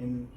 in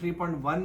3.1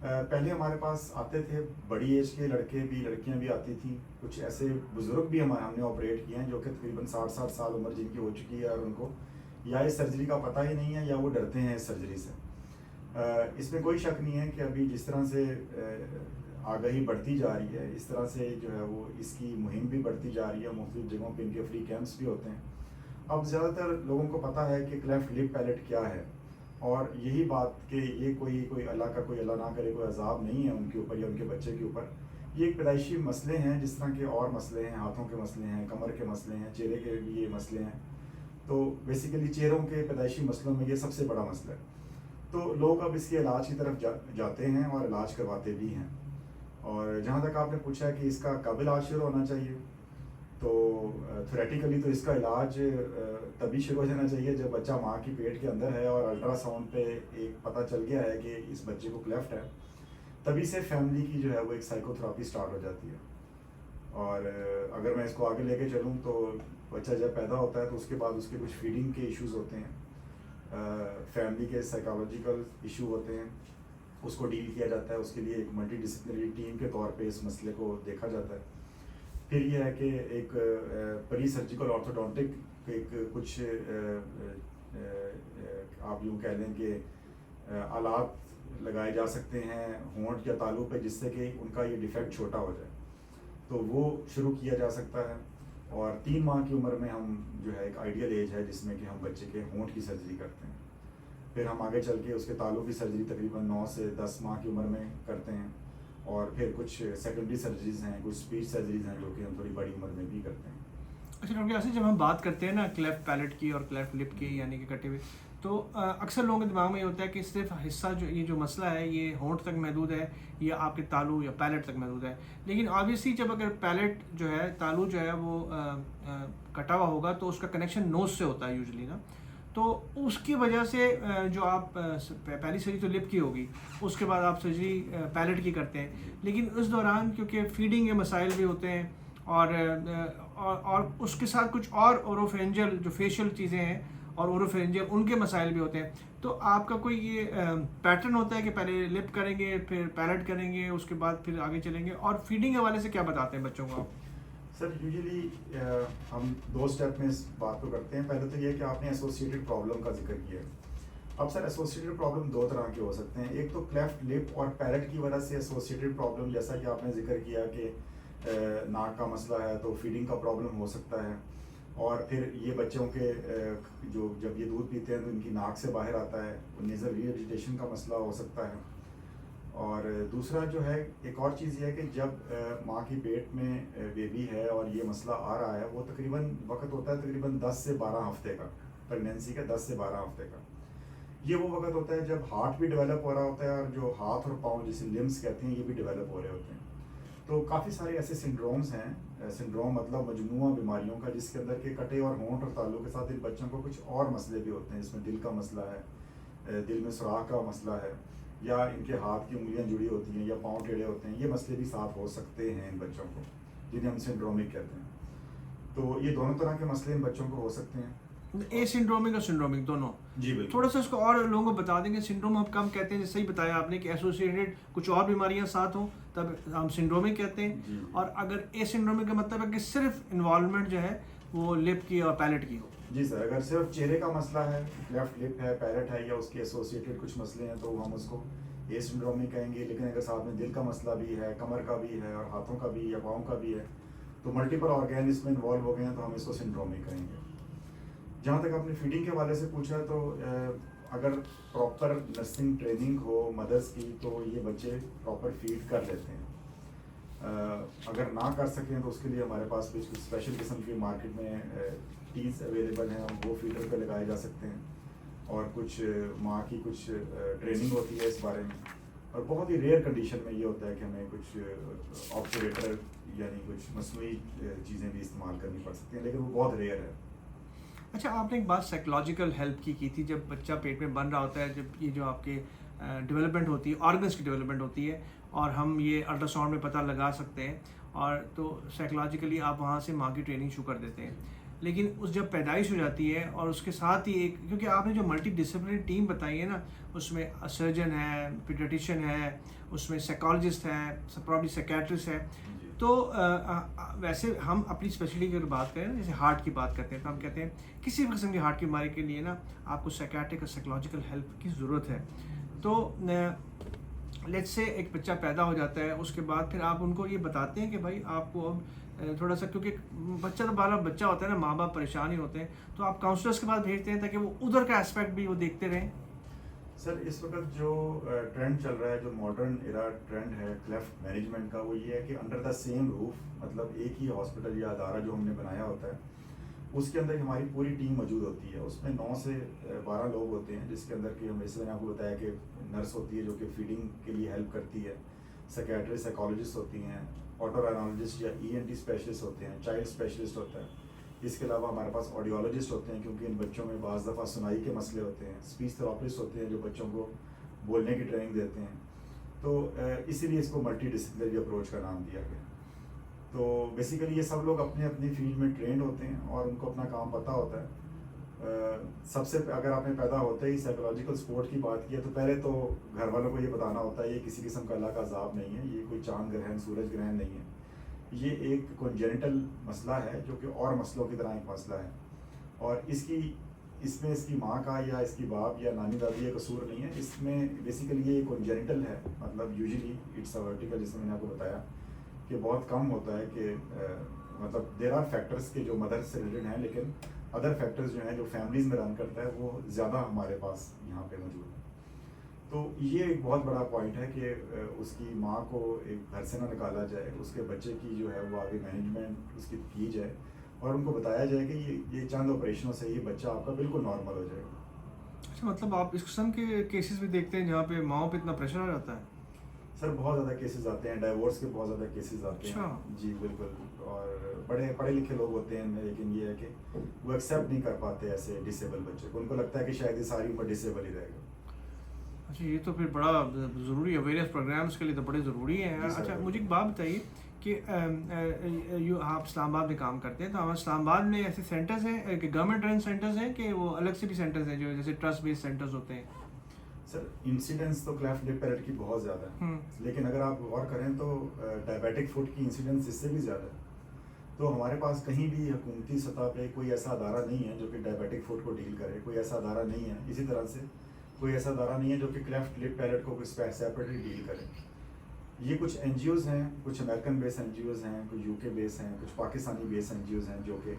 پہلے ہمارے پاس آتے تھے بڑی ایج کے لڑکے بھی لڑکیاں بھی آتی تھیں, کچھ ایسے بزرگ بھی ہم نے آپریٹ کیے ہیں جو کہ تقریباً 60 سال عمر جن کی ہو چکی ہے اور ان کو یا اس سرجری کا پتہ ہی نہیں ہے یا وہ ڈرتے ہیں اس سرجری سے. اس میں کوئی شک نہیں ہے کہ ابھی جس طرح سے آگاہی بڑھتی جا رہی ہے اس طرح سے جو ہے وہ اس کی مہم بھی بڑھتی جا رہی ہے, مختلف جگہوں پہ ان کے فری کیمپس بھی ہوتے ہیں. اب زیادہ تر لوگوں کو پتہ ہے کہ کلیفٹ لپ پیلٹ کیا ہے, اور یہی بات کہ یہ کوئی اللہ نہ کرے کوئی عذاب نہیں ہے ان کے اوپر یا ان کے بچے کے اوپر. یہ ایک پیدائشی مسئلے ہیں جس طرح کے اور مسئلے ہیں, ہاتھوں کے مسئلے ہیں, کمر کے مسئلے ہیں, چہرے کے بھی یہ مسئلے ہیں. تو بیسیکلی چہروں کے پیدائشی مسئلوں میں یہ سب سے بڑا مسئلہ ہے. تو لوگ اب اس کے علاج کی طرف جاتے ہیں اور علاج کرواتے بھی ہیں. اور جہاں تک آپ نے پوچھا کہ اس کا کب علاج شروع ہونا چاہیے, تو تھیوریٹیکلی تو اس کا علاج تبھی شروع ہو جانا چاہیے جب بچہ ماں کی پیٹ کے اندر ہے اور الٹرا ساؤنڈ پہ ایک پتہ چل گیا ہے کہ اس بچے کو کلیفٹ ہے. تبھی سے فیملی کی جو ہے وہ ایک سائیکو تھراپی سٹارٹ ہو جاتی ہے. اور اگر میں اس کو آگے لے کے چلوں تو بچہ جب پیدا ہوتا ہے تو اس کے بعد اس کے کچھ فیڈنگ کے ایشوز ہوتے ہیں, فیملی کے سائیکالوجیکل ایشو ہوتے ہیں, اس کو ڈیل کیا جاتا ہے. اس کے لیے ایک ملٹی ڈسپلنری ٹیم کے طور پہ اس مسئلے کو دیکھا جاتا ہے. پھر یہ ہے کہ ایک پری سرجیکل آرتھوڈونٹک ایک کچھ آپ یوں کہہ لیں کہ آلات لگائے جا سکتے ہیں ہونٹ یا تالو پہ جس سے کہ ان کا یہ ڈیفیکٹ چھوٹا ہو جائے, تو وہ شروع کیا جا سکتا ہے. اور 3 ماہ کی عمر میں ہم جو ہے ایک آئیڈیل ایج ہے جس میں کہ ہم بچے کے ہونٹ کی سرجری کرتے ہیں. پھر ہم آگے چل کے اس کے تالو کی سرجری تقریباً 9 سے 10 ماہ کی عمر میں کرتے ہیں. اور پھر کچھ سیکنڈری سرجریز ہیں, کچھ اسپیچ سرجریز ہیں جو کہ ہم تھوڑی بڑی عمر میں بھی کرتے ہیں. اچھا ڈاکٹر یاسر, جب ہم بات کرتے ہیں نا کلیفٹ پیلٹ کی اور کلیفٹ لپ کی یعنی کہ کٹے ہوئے, تو اکثر لوگوں کے دماغ میں یہ ہوتا ہے کہ صرف حصہ یہ جو مسئلہ ہے یہ ہونٹ تک محدود ہے یا آپ کے تالو یا پیلٹ تک محدود ہے. لیکن آبویسلی جب اگر پیلٹ جو ہے تالو جو ہے وہ کٹا ہوا ہوگا تو اس کا کنیکشن نوز سے ہوتا ہے یوزلی نا, تو اس کی وجہ سے جو آپ پہلی سرجری تو لپ کی ہوگی, اس کے بعد آپ سرجری پیلٹ کی کرتے ہیں, لیکن اس دوران کیونکہ فیڈنگ کے مسائل بھی ہوتے ہیں اور اس کے ساتھ کچھ اور اوروفرنجل جو فیشل چیزیں ہیں اور اوروفرنجل ان کے مسائل بھی ہوتے ہیں, تو آپ کا کوئی یہ پیٹرن ہوتا ہے کہ پہلے لپ کریں گے پھر پیلٹ کریں گے اس کے بعد پھر آگے چلیں گے, اور فیڈنگ کے حوالے سے کیا بتاتے ہیں بچوں کو آپ؟ سر یوزلی ہم 2 اسٹیپ میں اس بات کو کرتے ہیں. پہلے تو یہ کہ آپ نے ایسوسیٹڈ پرابلم کا ذکر کیا. اب سر ایسوسیٹڈ پرابلم 2 طرح کے ہو سکتے ہیں. ایک تو کلیفٹ لپ اور پیلٹ کی وجہ سے ایسوسیٹڈ پرابلم, جیسا کہ آپ نے ذکر کیا کہ ناک کا مسئلہ ہے تو فیڈنگ کا پرابلم ہو سکتا ہے. اور پھر یہ بچوں کے جو جب یہ دودھ پیتے ہیں تو ان کی ناک سے باہر آتا ہے, نیزل ری ایجیٹیشن کا مسئلہ ہو سکتا ہے. اور دوسرا جو ہے ایک اور چیز یہ ہے کہ جب ماں کی پیٹ میں بیبی ہے اور یہ مسئلہ آ رہا ہے, وہ تقریباً وقت ہوتا ہے تقریباً 10 سے 12 ہفتے کا, پریگنینسی کا 10 سے 12 ہفتے کا. یہ وہ وقت ہوتا ہے جب ہارٹ بھی ڈیولپ ہو رہا ہوتا ہے اور جو ہاتھ اور پاؤں جسے لمس کہتے ہیں یہ بھی ڈیولپ ہو رہے ہوتے ہیں. تو کافی سارے ایسے سنڈرومز ہیں, سنڈروم مطلب مجموعہ بیماریوں کا, جس کے اندر کے کٹے اور ہونٹ اور تالو کے ساتھ ان بچوں کو کچھ اور مسئلے بھی ہوتے ہیں, جس میں دل کا مسئلہ ہے, دل میں سوراخ کا مسئلہ ہے, یا ان کے ہاتھ کی انگلیاں جڑی ہوتی ہیں یا پاؤں ٹیڑھے ہوتے ہیں. یہ مسئلے بھی ساتھ ہو سکتے ہیں ان بچوں کو, جنہیں ہم سنڈرومک کہتے ہیں. تو یہ دونوں طرح کے مسئلے ان بچوں کو ہو سکتے ہیں. اے سنڈرومک اور سنڈرومک دونوں. جی بالکل. تھوڑا سا اس کو اور لوگوں کو بتا دیں گے. سنڈروم ہم کم کہتے ہیں, جیسے ہی بتایا آپ نے کہ ایسوسیٹڈ کچھ اور بیماریاں ساتھ ہوں تب ہم سنڈرومک کہتے ہیں. جی. اور اگر اے سنڈرومک کا مطلب ہے کہ صرف انوالومنٹ جو ہے وہ لپ کی اور پیلٹ کی ہو. جی سر, اگر صرف چہرے کا مسئلہ ہے, لیفٹ لپ ہے, پیلٹ ہے, یا اس کے ایسوسیٹڈ کچھ مسئلے ہیں تو ہم اس کو اے سنڈرومک کہیں گے. لیکن اگر ساتھ میں دل کا مسئلہ بھی ہے, کمر کا بھی ہے, اور ہاتھوں کا بھی یا پاؤں کا بھی ہے, تو ملٹیپل آرگین اس میں انوالو ہو گئے ہیں تو ہم اس کو سنڈرومک کہیں گے. جہاں تک آپ نے فیڈنگ کے حوالے سے پوچھا, تو اگر پراپر نرسنگ ٹریننگ ہو مدرس کی تو یہ بچے پراپر فیڈ کر لیتے ہیں. اگر نہ کر سکیں تو اس کے لیے ہمارے پاس کچھ اسپیشل قسم کی مارکیٹ میں ٹیز اویلیبل ہیں, وہ فیڈر پہ لگائے جا سکتے ہیں. اور کچھ ماں کی کچھ ٹریننگ ہوتی ہے اس بارے میں. اور بہت ہی ریئر کنڈیشن میں یہ ہوتا ہے کہ ہمیں کچھ آپریٹر یعنی کچھ مصنوعی چیزیں بھی استعمال کرنی پڑ سکتی ہیں, لیکن وہ بہت ریئر ہے. اچھا, آپ نے ایک بات سائیکولوجیکل ہیلپ کی تھی. جب بچہ پیٹ میں بن رہا ہوتا ہے, جب یہ جو آپ کے ڈیولپمنٹ ہوتی ہے, آرگنس کی ڈیولپمنٹ ہوتی ہے, اور ہم یہ الٹرا ساؤنڈ میں پتہ لگا سکتے ہیں, اور تو سائیکولوجیکلی آپ وہاں سے ماں کی ٹریننگ شروع کر دیتے ہیں. لیکن اس جب پیدائش ہو جاتی ہے اور اس کے ساتھ ہی ایک، کیونکہ آپ نے جو ملٹی ڈسپلنری ٹیم بتائی ہے نا، اس میں سرجن ہے، پیڈیاٹیشین ہے، اس میں سائیکالوجسٹ ہے، پرابلی سائیکیٹرسٹ ہے. تو ویسے ہم اپنی اسپیشلٹی کی اگر بات کریں نا، جیسے ہارٹ کی بات کرتے ہیں تو ہم کہتے ہیں کسی بھی قسم کی ہارٹ کی بیماری کے لیے نا آپ کو سائیکیٹرک اور سائیکولوجیکل ہیلپ کی ضرورت ہے. تو لیٹس سے ایک بچہ پیدا ہو جاتا ہے، اس کے بعد پھر آپ ان کو یہ بتاتے ہیں کہ بھائی آپ کو اب تھوڑا سا، کیونکہ بچہ تو بالا بچہ ہوتا ہے نا، ماں باپ پریشان ہی ہوتے ہیں، تو آپ کاؤنسلرس کے پاس بھیجتے ہیں تاکہ وہ ادھر کا اسپیکٹ بھی وہ دیکھتے رہیں. سر اس وقت جو ٹرینڈ چل رہا ہے، جو ماڈرن ایرا ٹرینڈ ہے کلیفٹ مینجمنٹ کا، وہ یہ ہے کہ انڈر دا سیم روف، مطلب ایک ہی ہاسپٹل یا ادارہ جو ہم نے بنایا ہوتا ہے، اس کے اندر ہماری پوری ٹیم موجود ہوتی ہے. اس میں 9 سے 12 لوگ ہوتے ہیں، جس کے اندر کہ ہم جیسے میں نے آپ کو بتایا کہ نرس ہوتی ہے جو کہ فیڈنگ کے لیے ہیلپ کرتی ہے، سائیکیٹرسٹ سائیکالوجسٹ ہوتی ہیں، آٹورائنالوجسٹ یا ENT اسپیشلسٹ ہوتے ہیں، چائلڈ اسپیشلسٹ ہوتا ہے. اس کے علاوہ ہمارے پاس آڈیولوجسٹ ہوتے ہیں، کیونکہ ان بچوں میں بعض دفعہ سنائی کے مسئلے ہوتے ہیں. اسپیچ تھراپسٹ ہوتے ہیں جو بچوں کو بولنے کی ٹریننگ دیتے ہیں. تو اسی لیے اس کو ملٹی ڈسپلنری اپروچ کا نام دیا گیا. تو بیسیکلی یہ سب لوگ اپنے اپنی فیلڈ میں ٹرینڈ ہوتے ہیں اور ان کو اپنا کام پتہ ہوتا ہے. سب سے اگر آپ نے پیدا ہوتے ہی سائیکولوجیکل سپورٹ کی بات کی ہے تو پہلے تو گھر والوں کو یہ بتانا ہوتا ہے یہ کسی قسم کا اللہ کا عذاب نہیں ہے، یہ کوئی چاند گرہن سورج گرہن نہیں ہے، یہ ایک کنجینٹل مسئلہ ہے جو کہ اور مسئلوں کی طرح ایک مسئلہ ہے. اور اس میں اس کی ماں کا یا اس کی باپ یا نانی دادی کا قصور نہیں ہے. اس میں بیسیکلی یہ کنجینٹل ہے، مطلب یوزلی اٹس ورٹیکل، جس میں نے آپ کو بتایا کہ بہت کم ہوتا ہے کہ مطلب دیر آر فیکٹرس کے جو مدر سے ریلیٹڈ ہیں، لیکن ادر فیکٹرز جو ہیں جو فیملیز میں رن کرتا ہے وہ زیادہ ہمارے پاس یہاں پہ موجود ہے. تو یہ ایک بہت بڑا پوائنٹ ہے کہ اس کی ماں کو ایک گھر سے نہ نکالا جائے، اس کے بچے کی جو ہے وہ آگے مینجمنٹ اس کی کی جائے اور ان کو بتایا جائے کہ یہ چند آپریشنوں سے یہ بچہ آپ کا بالکل نارمل ہو جائے گا. اچھا، مطلب آپ اس قسم کے کیسز بھی دیکھتے ہیں جہاں پہ ماؤں پہ اتنا پریشر آ جاتا ہے؟ سر بہت زیادہ کیسز آتے ہیں، ڈائیورس کے بہت زیادہ کیسز آتے ہیں. جی بالکل. اور بڑے پڑھے لکھے لوگ ہوتے ہیں لیکن یہ ہے کہ وہ ایکسیپٹ نہیں کر پاتے ایسے ڈسیبل بچے کو. ان کو لگتا ہے کہ شاید یہ ساری عمر ڈسیبل ہی رہے گا. اچھا، یہ تو پھر بڑا ضروری ہے، اویئرنیس پروگرامس کے لیے تو بڑے ضروری ہیں. اچھا مجھے ایک بات بتائیے کہ آپ اسلام آباد میں کام کرتے ہیں، تو اسلام آباد میں ایسے سینٹرز ہیں کہ گورنمنٹ رن سینٹرز ہیں کہ وہ الگ سے بھی سینٹرز ہیں جو جیسے ٹرسٹ بیس سینٹرز ہوتے ہیں؟ سر انسیڈنس تو کلیفٹ لپ پیرٹ کی بہت زیادہ ہے، لیکن اگر آپ غور کریں تو ڈائبیٹک فوٹ کی انسیڈنس اس سے بھی زیادہ ہے. تو ہمارے پاس کہیں بھی حکومتی سطح پہ کوئی ایسا ادارہ نہیں ہے جو کہ ڈائبیٹک فوٹ کو ڈیل کرے، کوئی ایسا ادارہ نہیں ہے. اسی طرح سے کوئی ایسا ادارہ نہیں ہے جو کہ کلیفٹ لپ پیرٹ کو سیپریٹلی ڈیل کرے. یہ کچھ NGOs ہیں، کچھ امریکن بیس NGOs ہیں، کچھ UK بیس ہیں، کچھ پاکستانی بیس NGOs ہیں جو کہ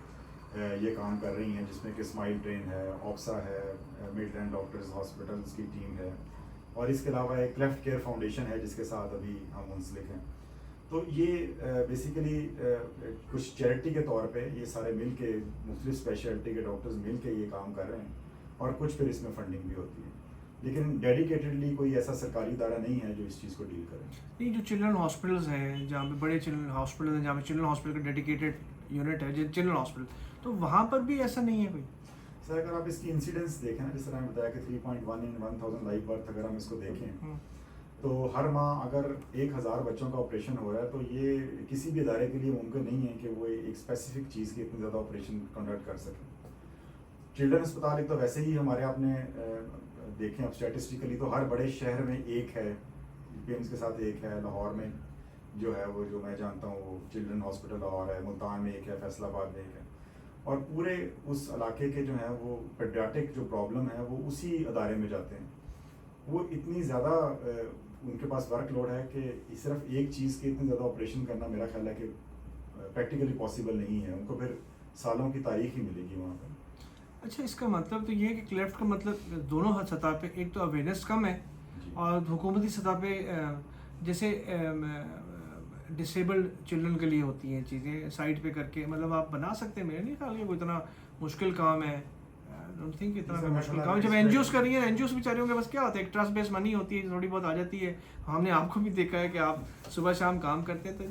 یہ کام کر رہی ہیں، جس میں کہ اسمائل ٹرین ہے، آپسا ہے، مڈ لینڈ ڈاکٹرز ہاسپٹلس کی ٹیم ہے، اور اس کے علاوہ ایک کلیفٹ کیئر فاؤنڈیشن ہے جس کے ساتھ ابھی ہم منسلک ہیں. تو یہ بیسیکلی کچھ چیریٹی کے طور پہ یہ سارے مل کے مختلف اسپیشلٹی کے ڈاکٹرز مل کے یہ کام کر رہے ہیں، اور کچھ پھر اس میں فنڈنگ بھی ہوتی ہے. لیکن ڈیڈیکیٹڈلی کوئی ایسا سرکاری ادارہ نہیں ہے جو اس چیز کو ڈیل کرے. نہیں، جو چلڈرن ہاسپٹلز ہیں جہاں پہ بڑے چلڈرن ہاسپٹل ہیں، جہاں پہ چلڈرن ہاسپٹل کا ڈیڈیکیٹڈ یونٹ ہے چلڈرن ہاسپٹل، تو وہاں پر بھی ایسا نہیں ہے کوئی؟ سر اگر آپ اس کی انسیڈنس دیکھیں نا، جس طرح میں بتایا کہ 3.1 in 1000 لائف برتھ، اگر ہم اس کو دیکھیں تو ہر ماہ اگر 1000 بچوں کا آپریشن ہو رہا ہے تو یہ کسی بھی ادارے کے لیے ممکن نہیں ہے کہ وہ ایک اسپیسیفک چیز کی اتنی زیادہ آپریشن کنڈکٹ کر سکیں. چلڈرن اسپتال ایک تو ویسے ہی ہمارے آپ نے دیکھیں اب اسٹیٹسٹیکلی تو ہر بڑے شہر میں ایک ہے، پیمز کے ساتھ ایک ہے. لاہور میں جو ہے وہ جو میں جانتا ہوں وہ چلڈرن ہاسپٹل لاہور ہے، ملتان میں ایک ہے، فیصل آباد میں ایک ہے. اور پورے اس علاقے کے جو ہیں وہ پیڈیاٹک جو پرابلم ہے وہ اسی ادارے میں جاتے ہیں. وہ اتنی زیادہ ان کے پاس ورک لوڈ ہے کہ صرف ایک چیز کے اتنی زیادہ آپریشن کرنا میرا خیال ہے کہ پریکٹیکلی پاسبل نہیں ہے. ان کو پھر سالوں کی تاریخ ہی ملے گی وہاں پر. اچھا، اس کا مطلب تو یہ ہے کہ کلیفٹ کا مطلب دونوں سطح پہ ایک تو اویئرنیس کم ہے، اور حکومتی سطح پہ جیسے ڈسیبلڈ چلڈرن کے لیے ہوتی ہیں چیزیں سائٹ پہ کر کے، مطلب آپ بنا سکتے ہیں. میرے نہیں خیال کہ کوئی اتنا مشکل کام ہے. ڈونٹ تھنک اتنا مشکل کام. جب NGOs کر رہی ہیں، NGOs بیچارے ہوں گے، بس کیا ہوتا ہے ایک ٹرسٹ بیس منی ہوتی ہے، تھوڑی بہت آ جاتی ہے. ہم نے آپ کو بھی دیکھا ہے کہ آپ صبح شام کام کرتے ہیں، تو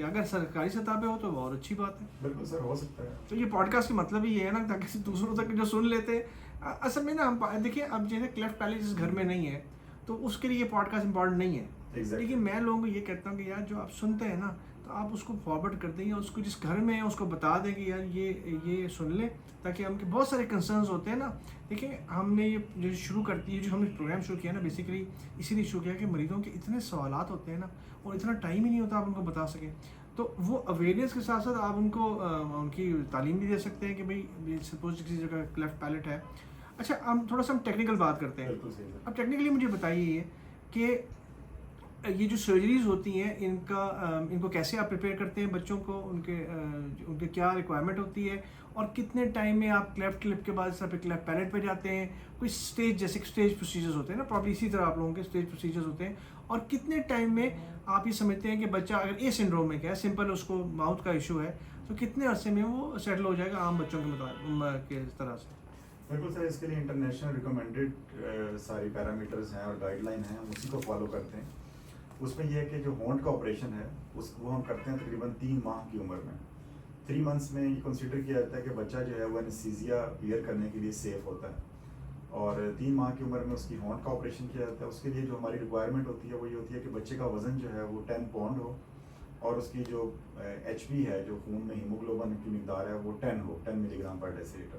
اگر سرکاری سطح پہ ہو تو بہت اچھی بات ہے. بالکل سر، ہو سکتا ہے. تو یہ پوڈ کاسٹ کا مطلب ہی یہ ہے نا، تاکہ دوسروں تک جو سن لیتے اصل میں نا، ہم دیکھیے اب جیسے کلیفٹ پہلے جس گھر میں نہیں ہے تو اس کے لیے یہ پوڈ کاسٹ امپورٹنٹ نہیں ہے. Exactly. لیکن میں لوگوں کو یہ کہتا ہوں کہ یار جو آپ سنتے ہیں نا تو آپ اس کو فارورڈ کر دیں یا اس کو جس گھر میں ہے اس کو بتا دیں کہ یار یہ سن لیں، تاکہ ہم کے بہت سارے کنسرنز ہوتے ہیں نا. دیکھیں ہم نے یہ جو شروع کرتی ہے جو ہم نے پروگرام شروع کیا نا بیسیکلی اسی لیے شروع کیا کہ مریضوں کے اتنے سوالات ہوتے ہیں نا اور اتنا ٹائم ہی نہیں ہوتا آپ ان کو بتا سکیں. تو وہ اویئرنیس کے ساتھ ساتھ آپ ان کو ان کی تعلیم بھی دے سکتے ہیں کہ بھائی سپوز کسی جگہ کلیفٹ پیلٹ ہے. اچھا ہم تھوڑا سا ہم ٹیکنیکل بات کرتے ہیں. بالکل صحیح ہے. اب ٹیکنیکلی مجھے بتائیے یہ کہ یہ جو سرجریز ہوتی ہیں ان کو کیسے آپ پریپیئر کرتے ہیں بچوں کو، ان کے کیا ریکوائرمنٹ ہوتی ہے اور کتنے ٹائم میں آپ کلیفٹ کلپ کے بعد اس طرح پہ کلیفٹ پیلٹ پہ جاتے ہیں؟ کوئی اسٹیج جیسے اسٹیج پروسیجرز ہوتے ہیں نا، پرابلی اسی طرح آپ لوگوں کے اسٹیج پروسیجرز ہوتے ہیں، اور کتنے ٹائم میں آپ یہ سمجھتے ہیں کہ بچہ اگر اے سنڈروم میں کیا ہے سمپل اس کو ماؤتھ کا ایشو ہے تو کتنے عرصے میں وہ سیٹل ہو جائے گا عام بچوں کے طرح سے؟ بالکل سر، اس کے لیے انٹرنیشنل ریکمینڈیڈ ساری پیرامیٹرز ہیں اور گائیڈ لائن ہیں، ہم اسی کو فالو کرتے ہیں. اس میں یہ ہے کہ جو ہونٹ کا آپریشن ہے وہ ہم کرتے ہیں تقریباً 3 ماہ کی عمر میں. 3 months میں یہ کنسیڈر کیا جاتا ہے کہ بچہ جو ہے وہ انیستھیزیا بیئر کرنے کے لیے سیف ہوتا ہے، اور 3 ماہ کی عمر میں اس کی ہونٹ کا آپریشن کیا جاتا ہے. اس کے لیے جو ہماری ریکوائرمنٹ ہوتی ہے وہ یہ ہوتی ہے کہ بچے کا وزن جو ہے وہ 10 پاؤنڈ ہو، اور اس کی جو ایچ پی ہے، جو خون میں ہیموگلوبن کی مقدار ہے، وہ 10 ملی گرام پر ڈیسی لیٹر.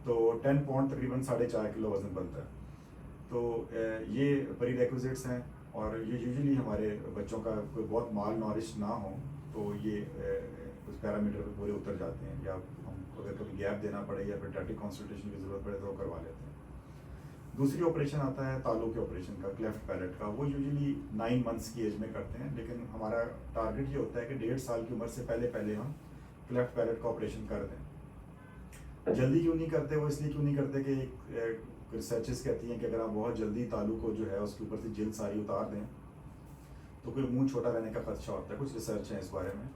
تو 10 پاؤنڈ تقریباً 4.5 کلو وزن بنتا ہے. تو یہ پری ریکوزٹس ہیں، اور یہ یوزلی ہمارے بچوں کا کوئی بہت مال نورش نہ ہو تو یہ اس پیرامیٹر پہ پورے اتر جاتے ہیں، یا ہم اگر کبھی گیپ دینا پڑے یا پیڈیاٹرک کنسلٹیشن کی ضرورت پڑے تو وہ کروا لیتے ہیں. دوسری آپریشن آتا ہے تالو کے آپریشن کا، کلیفٹ پیلٹ کا. وہ یوزلی 9 months کی ایج میں کرتے ہیں، لیکن ہمارا ٹارگیٹ یہ ہوتا ہے کہ 1.5 سال کی عمر سے پہلے ہم کلیفٹ پیلٹ کا آپریشن کر دیں. جلدی کیوں نہیں کرتے؟ وہ اس لیے کیوں نہیں کرتے کہ ریسرچز کہتی ہیں کہ اگر آپ بہت جلدی تالو کو جو ہے اس کے اوپر سے جلد ساری اتار دیں تو کوئی منہ چھوٹا رہنے کا خدشہ ہوتا ہے. کچھ ریسرچ ہے اس بارے میں.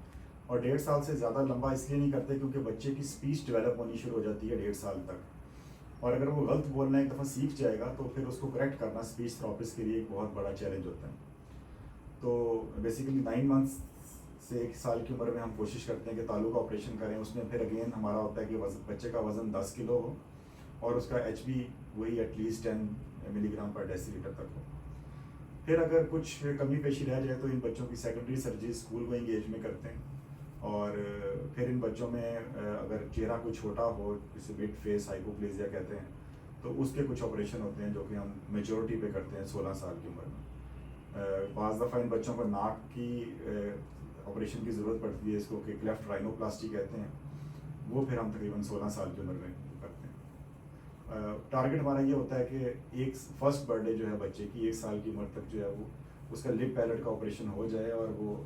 اور 1.5 سال سے زیادہ لمبا اس لیے نہیں کرتے کیونکہ بچے کی اسپیچ ڈیولپ ہونی شروع ہو جاتی ہے 1.5 سال تک، اور اگر وہ غلط بولنا ایک دفعہ سیکھ جائے گا تو پھر اس کو کریکٹ کرنا اسپیچ تھراپسٹ کے لیے ایک بہت بڑا چیلنج ہوتا ہے. تو بیسیکلی 9 months سے 1 سال کی عمر میں ہم کوشش کرتے ہیں کہ تالو کا آپریشن کریں. اس میں پھر اگین ہمارا ہوتا ہے کہ بچے کا وزن 10 کلو ہو اور اس کا ایچ بی وہی ایٹ لیسٹ 10 ملی گرام پر ڈیسی لیٹر تک ہو. پھر اگر کچھ کمی پیشی رہ جائے تو ان بچوں کی secondary surgery school going age میں کرتے ہیں. اور پھر ان بچوں میں اگر چہرہ کوئی چھوٹا ہو، جسے مڈ فیس ہائپوپلیزیا کہتے ہیں، تو اس کے کچھ آپریشن ہوتے ہیں جو کہ ہم میجورٹی پہ کرتے ہیں 16 سال کی عمر میں. بعض دفعہ ان بچوں کو ناک کی آپریشن کی ضرورت پڑتی ہے، اس کو کہ کلیفٹ رائنوپلاسٹی کہتے ہیں. وہ پھر ہم تقریباً 16 سال کی عمر میں کرتے ہیں. ٹارگیٹ ہمارا یہ ہوتا ہے کہ ایک فرسٹ برتھ ڈے جو ہے بچے کی 1 سال کی عمر تک جو ہے وہ اس کا لپ پیلٹ کا آپریشن ہو جائے اور وہ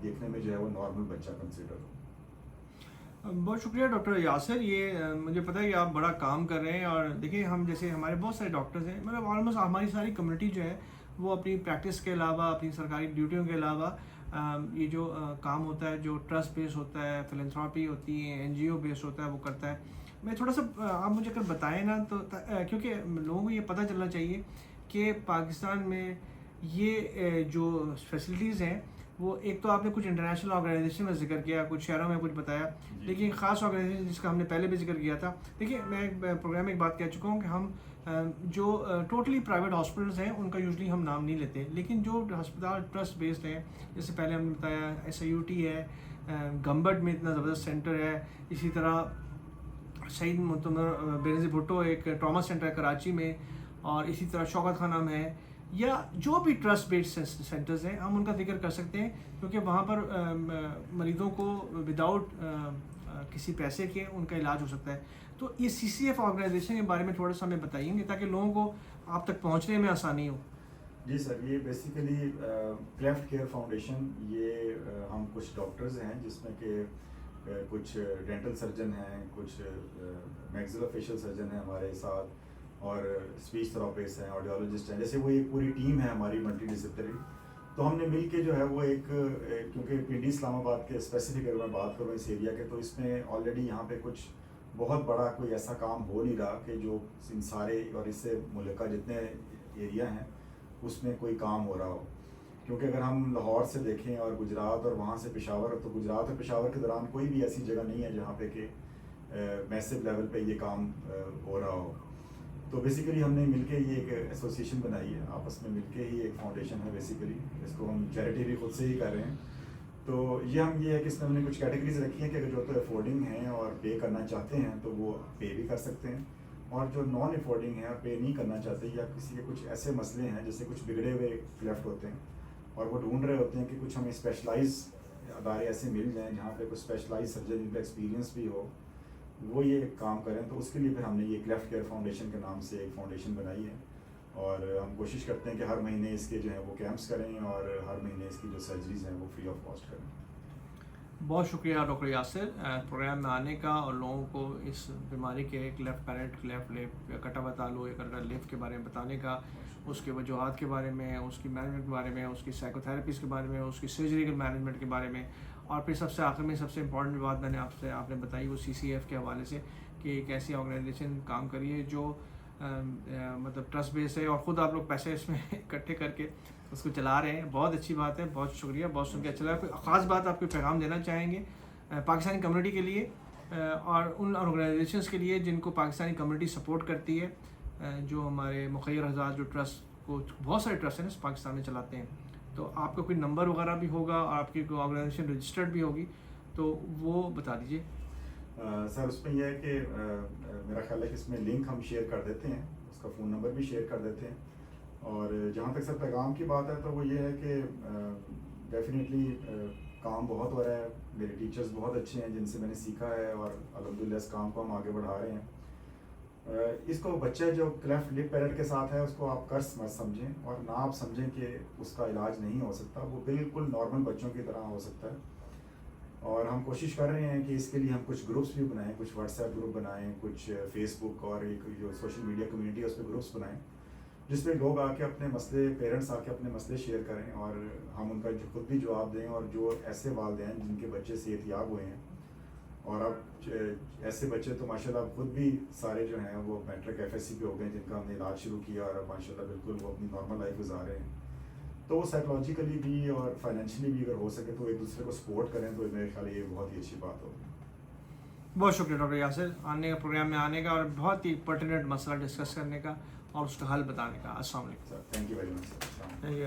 دیکھنے میں جو ہے وہ نارمل بچہ کنسیڈر ہو. بہت شکریہ ڈاکٹر یاسر. یہ مجھے پتہ ہے کہ آپ بڑا کام کر رہے ہیں، اور دیکھیں ہم جیسے ہمارے بہت سارے ڈاکٹرز ہیں، مطلب آلموسٹ ہماری ساری کمیونٹی جو ہے وہ اپنی پریکٹس کے علاوہ، اپنی سرکاری ڈیوٹیوں کے علاوہ یہ جو کام ہوتا ہے جو ٹرسٹ بیس ہوتا ہے، فلنتھراپی ہوتی ہے، NGO بیس ہوتا ہے، وہ کرتا ہے. میں تھوڑا سا آپ مجھے اگر بتائیں نا تو کیونکہ لوگوں کو یہ پتہ چلنا چاہیے کہ پاکستان میں یہ جو فیسلٹیز ہیں وہ ایک تو آپ نے کچھ انٹرنیشنل آرگنائزیشن کا ذکر کیا، کچھ شہروں میں کچھ بتایا، لیکن ایک خاص آرگنائزیشن جس کا ہم نے پہلے بھی ذکر کیا تھا. دیکھیے میں پروگرام میں ایک بات کہہ چکا ہوں کہ ہم جو ٹوٹلی پرائیویٹ ہاسپٹلس ہیں ان کا یوزلی ہم نام نہیں لیتے، لیکن جو ہسپتال ٹرسٹ بیسڈ ہیں، جیسے پہلے ہم نے بتایا SIUT ہے، گمبٹ میں اتنا زبردست سینٹر ہے، اسی طرح سعید معتمر بینظیر بھٹو ایک ٹراما سینٹر ہے کراچی میں، اور اسی طرح شوکت خانہ میں ہے، یا جو بھی ٹرسٹ بیسڈ سینٹرز ہیں ہم ان کا ذکر کر سکتے ہیں کیونکہ وہاں پر مریضوں کو وداؤٹ کسی پیسے کے ان کا علاج ہو سکتا ہے. تو یہ CCF آرگنائزیشن کے بارے میں تھوڑا سا ہمیں بتائیں گے تاکہ لوگوں کو آپ تک پہنچنے میں آسانی ہو. جی سر، یہ بیسیکلی کلیفٹ کیئر فاؤنڈیشن، یہ ہم کچھ ڈاکٹرز ہیں جس میں کہ کچھ ڈینٹل سرجن ہیں، کچھ میگزیلو فیشل سرجن ہیں ہمارے ساتھ، اور اسپیچ تھراپسٹ ہیں، آڈیولوجسٹ ہیں. جیسے وہ ایک پوری ٹیم ہے ہماری ملٹی ڈسپلنری. تو ہم نے مل کے جو ہے وہ ایک کیونکہ پنڈی اسلام آباد کے اسپیسیفک اگر میں بات کروں اس ایریا کے، تو اس میں آلریڈی یہاں پہ کچھ بہت بڑا کوئی ایسا کام ہو نہیں رہا کہ جو ان سارے اور اس سے ملکہ جتنے ایریا ہیں اس میں کوئی کام ہو رہا ہو. کیونکہ اگر ہم لاہور سے دیکھیں اور گجرات اور وہاں سے پشاور، تو گجرات اور پشاور کے دوران کوئی بھی ایسی جگہ نہیں ہے جہاں پہ کہ میسو لیول پہ یہ کام ہو رہا ہو. تو بیسیکلی ہم نے مل کے یہ ایک ایسوسیشن بنائی ہے، آپس میں مل کے ہی ایک فاؤنڈیشن ہے بیسیکلی، اس کو ہم چیریٹی بھی خود سے ہی کر رہے ہیں. تو یہ ہے کہ اس میں ہم نے کچھ کیٹیگریز رکھی ہیں کہ اگر جو تو افورڈنگ ہیں اور پے کرنا چاہتے ہیں تو وہ پے بھی کر سکتے ہیں، اور جو نان افورڈنگ ہیں اور پے نہیں کرنا چاہتے یا کسی کے کچھ ایسے مسئلے ہیں جیسے کچھ بگڑے ہوئے کلیفٹ ہوتے ہیں اور وہ ڈھونڈ رہے ہوتے ہیں کہ کچھ ہمیں اسپیشلائز ادارے ایسے مل جائیں جہاں پہ کچھ اسپیشلائز سرجن جن کا ایکسپیرینس بھی ہو وہ یہ کام کریں. تو اس کے لیے پھر ہم نے یہ کلیفٹ کیئر فاؤنڈیشن کے نام سے ایک فاؤنڈیشن بنائی ہے، اور ہم کوشش کرتے ہیں کہ ہر مہینے اس کے جو ہے وہ کیمپس کریں اور ہر مہینے اس کی جو سرجریز ہیں وہ فری آف کاسٹ کریں. بہت شکریہ ڈاکٹر یاسر پروگرام میں آنے کا اور لوگوں کو اس بیماری کے ایک لیفٹ پیرٹ لیفٹ لیپ یا کٹا ہوا تالو یا کٹا لیف کے بارے میں بتانے کا، اس کے وجوہات کے بارے میں، اس کی مینجمنٹ کے بارے میں، اس کی سائیکو تھراپیز کے بارے میں، اس کی سرجری کے مینجمنٹ کے بارے میں، اور پھر سب سے آخر میں سب سے امپورٹنٹ بات میں نے آپ نے بتائی وہ CCF کے حوالے سے کہ ایک ایسی آرگنائزیشن کام کری ہے جو مطلب ٹرسٹ بیس ہے اور خود آپ لوگ پیسے اس میں اکٹھے کر کے اس کو چلا رہے ہیں. بہت اچھی بات ہے، بہت شکریہ، بہت سن کے اچھا لگا. کوئی خاص بات آپ کو پیغام دینا چاہیں گے پاکستانی کمیونٹی کے لیے اور ان آرگنائزیشنس کے لیے جن کو پاکستانی کمیونٹی سپورٹ کرتی ہے، جو ہمارے مخیر حضرات جو ٹرسٹ کو بہت سارے ٹرسٹ ہیں پاکستان میں چلاتے ہیں، تو آپ کا کوئی نمبر وغیرہ بھی ہوگا اور آپ کی کوئی آرگنائزیشن رجسٹرڈ بھی ہوگی تو وہ بتا دیجیے. سر اس میں یہ ہے کہ میرا خیال ہے کہ اس میں لنک ہم شیئر کر دیتے ہیں، اس کا فون نمبر بھی شیئر کر دیتے ہیں. اور جہاں تک سر پیغام کی بات ہے تو وہ یہ ہے کہ ڈیفینیٹلی کام بہت ہو رہا ہے، میرے ٹیچرز بہت اچھے ہیں جن سے میں نے سیکھا ہے اور الحمدللہ اس کام کو ہم آگے بڑھا رہے ہیں. اس کو بچہ جو کلیفٹ لپ پیرٹ کے ساتھ ہے اس کو آپ قرض مت سمجھیں اور نہ آپ سمجھیں کہ اس کا علاج نہیں ہو سکتا، وہ بالکل نارمل بچوں کی طرح ہو سکتا ہے. اور ہم کوشش کر رہے ہیں کہ اس کے لیے ہم کچھ گروپس بھی بنائیں، کچھ واٹس ایپ گروپ بنائیں، کچھ فیس بک اور ایک جو سوشل میڈیا کمیونٹی ہے اس پہ گروپس بنائیں جس میں لوگ آ کے اپنے مسئلے، پیرنٹس آ کے اپنے مسئلے شیئر کریں اور ہم ان کا خود بھی جواب دیں. اور جو ایسے والدین جن کے بچے صحت یاب ہوئے ہیں اور اب ایسے بچے تو ماشاء اللہ خود بھی سارے جو ہیں وہ میٹرک FSC پہ ہو گئے جن کا ہم نے علاج شروع کیا اور اب ماشاء اللہ بالکل وہ اپنی نارمل لائف گزار رہے ہیں. تو وہ سائیکولوجیکلی بھی اور فائنینشلی بھی اگر ہو سکے تو ایک دوسرے کو سپورٹ کریں تو میرے خیال یہ بہت ہی اچھی بات ہوگی. بہت شکریہ ڈاکٹر یاسر آنے کا، پروگرام میں آنے کا اور بہت ہی پرٹیننٹ مسئلہ ڈسکس کرنے کا اور اس کا حل بتانے کا. السلام علیکم. Sir thank you very much sir. Thank you.